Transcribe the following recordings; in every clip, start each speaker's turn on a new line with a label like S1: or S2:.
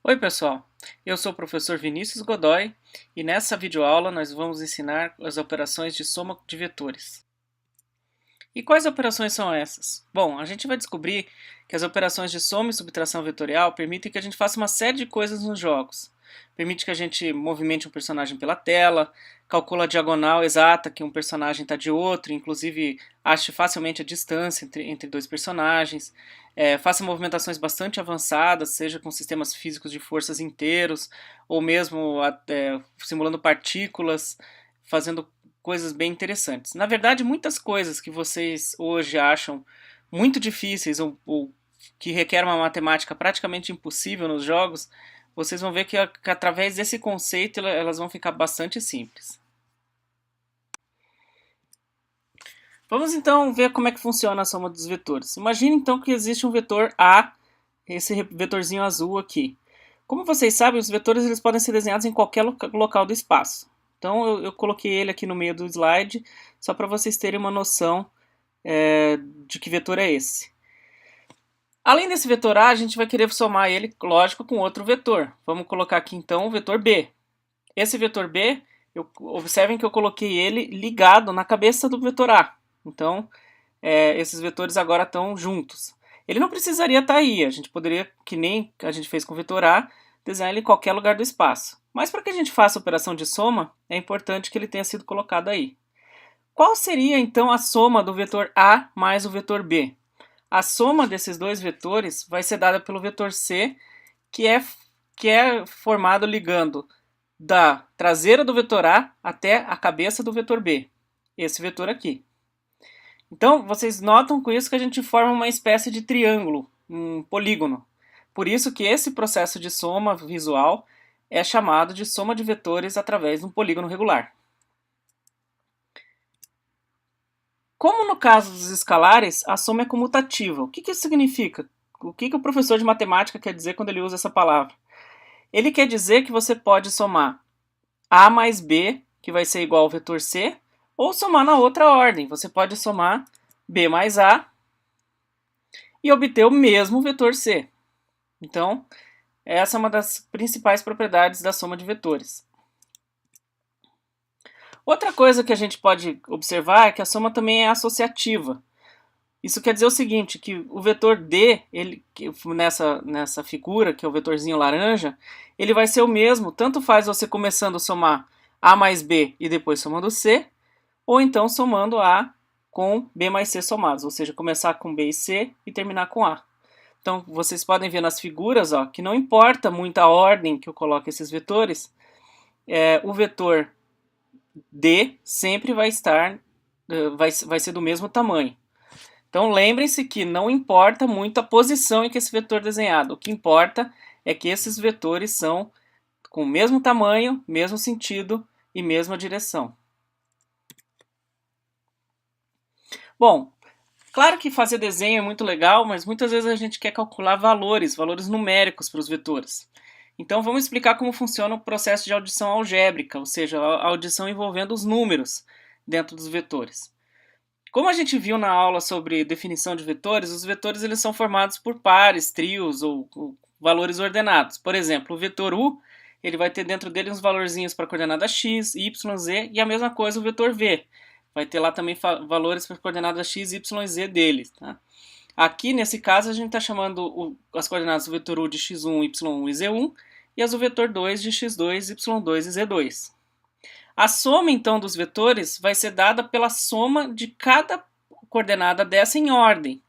S1: Oi pessoal, eu sou o professor Vinícius Godoy e nessa videoaula nós vamos ensinar as operações de soma de vetores. E quais operações são essas? Bom, a gente vai descobrir que as operações de soma e subtração vetorial permitem que a gente faça uma série de coisas nos jogos. Permite que a gente movimente um personagem pela tela, calcula a diagonal exata que um personagem está de outro, inclusive ache facilmente a distância entre dois personagens, faça movimentações bastante avançadas, seja com sistemas físicos de forças inteiros, ou mesmo simulando partículas, fazendo coisas bem interessantes. Na verdade, muitas coisas que vocês hoje acham muito difíceis ou que requerem uma matemática praticamente impossível nos jogos, vocês vão ver que através desse conceito elas vão ficar bastante simples. Vamos então ver como é que funciona a soma dos vetores. Imagine então que existe um vetor A, esse vetorzinho azul aqui. Como vocês sabem, os vetores eles podem ser desenhados em qualquer local do espaço. Então eu coloquei ele aqui no meio do slide, só para vocês terem uma noção de que vetor é esse. Além desse vetor A, a gente vai querer somar ele, lógico, com outro vetor. Vamos colocar aqui então o vetor B. Esse vetor B, observem que eu coloquei ele ligado na cabeça do vetor A. Então, esses vetores agora estão juntos. Ele não precisaria estar aí, a gente poderia, que nem a gente fez com o vetor A, desenhar ele em qualquer lugar do espaço. Mas para que a gente faça a operação de soma, é importante que ele tenha sido colocado aí. Qual seria então a soma do vetor A mais o vetor B? A soma desses dois vetores vai ser dada pelo vetor C, que é formado ligando da traseira do vetor A até a cabeça do vetor B, esse vetor aqui. Então, vocês notam com isso que a gente forma uma espécie de triângulo, um polígono. Por isso que esse processo de soma visual é chamado de soma de vetores através de um polígono regular. Como no caso dos escalares, a soma é comutativa. O que isso significa? O que o professor de matemática quer dizer quando ele usa essa palavra? Ele quer dizer que você pode somar A mais B, que vai ser igual ao vetor C, ou somar na outra ordem. Você pode somar B mais A e obter o mesmo vetor C. Então, essa é uma das principais propriedades da soma de vetores. Outra coisa que a gente pode observar é que a soma também é associativa. Isso quer dizer o seguinte, que o vetor D, nessa figura, que é o vetorzinho laranja, ele vai ser o mesmo, tanto faz você começando a somar A mais B e depois somando C, ou então somando A com B mais C somados, ou seja, começar com B e C e terminar com A. Então, vocês podem ver nas figuras que não importa muito a ordem que eu coloque esses vetores, o vetor D sempre vai ser do mesmo tamanho. Então, lembrem-se que não importa muito a posição em que esse vetor é desenhado. O que importa é que esses vetores são com o mesmo tamanho, mesmo sentido e mesma direção. Bom, claro que fazer desenho é muito legal, mas muitas vezes a gente quer calcular valores numéricos para os vetores. Então vamos explicar como funciona o processo de audição algébrica, ou seja, a audição envolvendo os números dentro dos vetores. Como a gente viu na aula sobre definição de vetores, os vetores eles são formados por pares, trios ou valores ordenados. Por exemplo, o vetor U ele vai ter dentro dele uns valorzinhos para coordenada x, y, z e a mesma coisa o vetor V. Vai ter lá também valores para coordenadas x, y e z deles. Tá? Aqui, nesse caso, a gente está chamando as coordenadas do vetor U de x1, y1 e z1 e as do vetor 2 de x2, y2 e z2. A soma, então, dos vetores vai ser dada pela soma de cada coordenada dessa em ordem.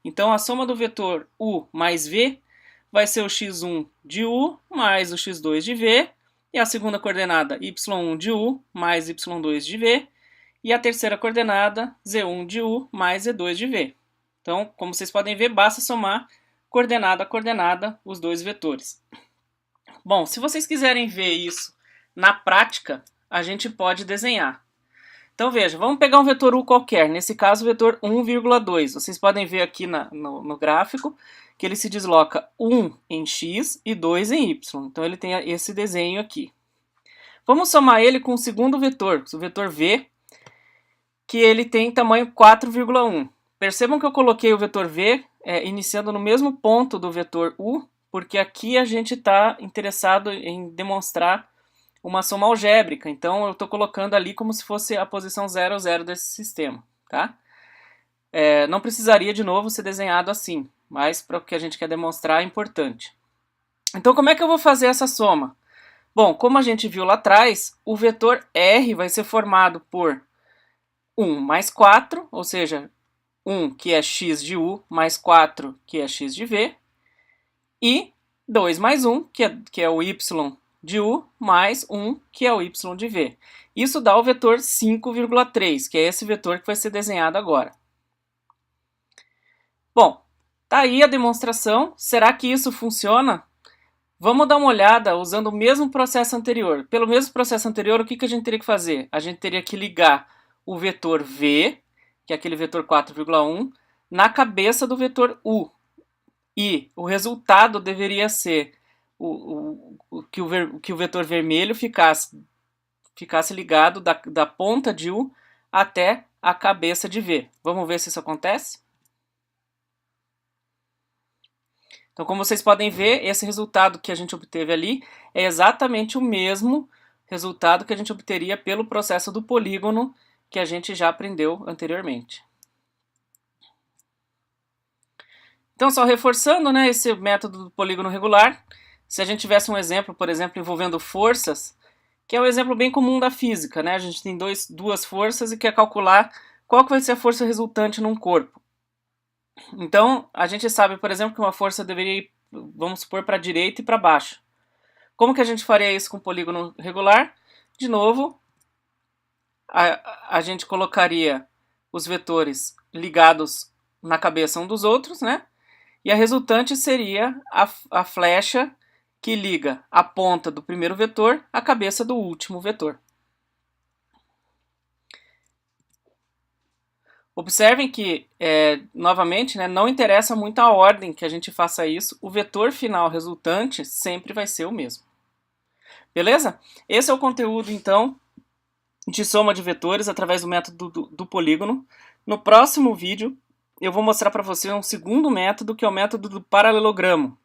S1: Então, a soma do vetor U mais V vai ser o x1 de U mais o x2 de V, e a segunda coordenada y1 de U mais y2 de V, e a terceira coordenada z1 de U mais z2 de V. Então, como vocês podem ver, basta somar coordenada a coordenada os dois vetores. Bom, se vocês quiserem ver isso na prática, a gente pode desenhar. Então veja, vamos pegar um vetor U qualquer, nesse caso o vetor 1,2. Vocês podem ver aqui no gráfico que ele se desloca 1 em x e 2 em y. Então ele tem esse desenho aqui. Vamos somar ele com o segundo vetor, o vetor V, que ele tem tamanho 4,1. Percebam que eu coloquei o vetor V iniciando no mesmo ponto do vetor U, porque aqui a gente está interessado em demonstrar uma soma algébrica, então eu estou colocando ali como se fosse a posição 0, 0 desse sistema, tá? Não precisaria de novo ser desenhado assim, mas para o que a gente quer demonstrar é importante. Então como é que eu vou fazer essa soma? Bom, como a gente viu lá atrás, o vetor R vai ser formado por 1 mais 4, ou seja, 1 que é x de U, mais 4 que é x de V, e 2 mais 1, que é o y de U, mais 1, que é o y de V. Isso dá o vetor 5,3, que é esse vetor que vai ser desenhado agora. Bom, tá aí a demonstração. Será que isso funciona? Vamos dar uma olhada usando o mesmo processo anterior. Pelo mesmo processo anterior, o que a gente teria que fazer? A gente teria que ligar o vetor V, que é aquele vetor 4,1, na cabeça do vetor U. E o resultado deveria ser que o vetor vermelho ficasse ligado da ponta de U até a cabeça de V. Vamos ver se isso acontece? Então, como vocês podem ver, esse resultado que a gente obteve ali é exatamente o mesmo resultado que a gente obteria pelo processo do polígono que a gente já aprendeu anteriormente. Então, só reforçando, né, esse método do polígono regular, se a gente tivesse um exemplo, por exemplo, envolvendo forças, que é um exemplo bem comum da física, né? A gente tem duas forças e quer calcular qual que vai ser a força resultante num corpo. Então, a gente sabe, por exemplo, que uma força deveria ir, vamos supor, para a direita e para baixo. Como que a gente faria isso com polígono regular? De novo, a gente colocaria os vetores ligados na cabeça um dos outros, né? E a resultante seria a flecha que liga a ponta do primeiro vetor à cabeça do último vetor. Observem que, novamente, né, não interessa muito a ordem que a gente faça isso, o vetor final resultante sempre vai ser o mesmo. Beleza? Esse é o conteúdo, então, de soma de vetores através do método do polígono. No próximo vídeo, eu vou mostrar para você um segundo método, que é o método do paralelogramo,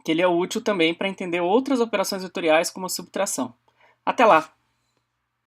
S1: que ele é útil também para entender outras operações vetoriais como a subtração. Até lá!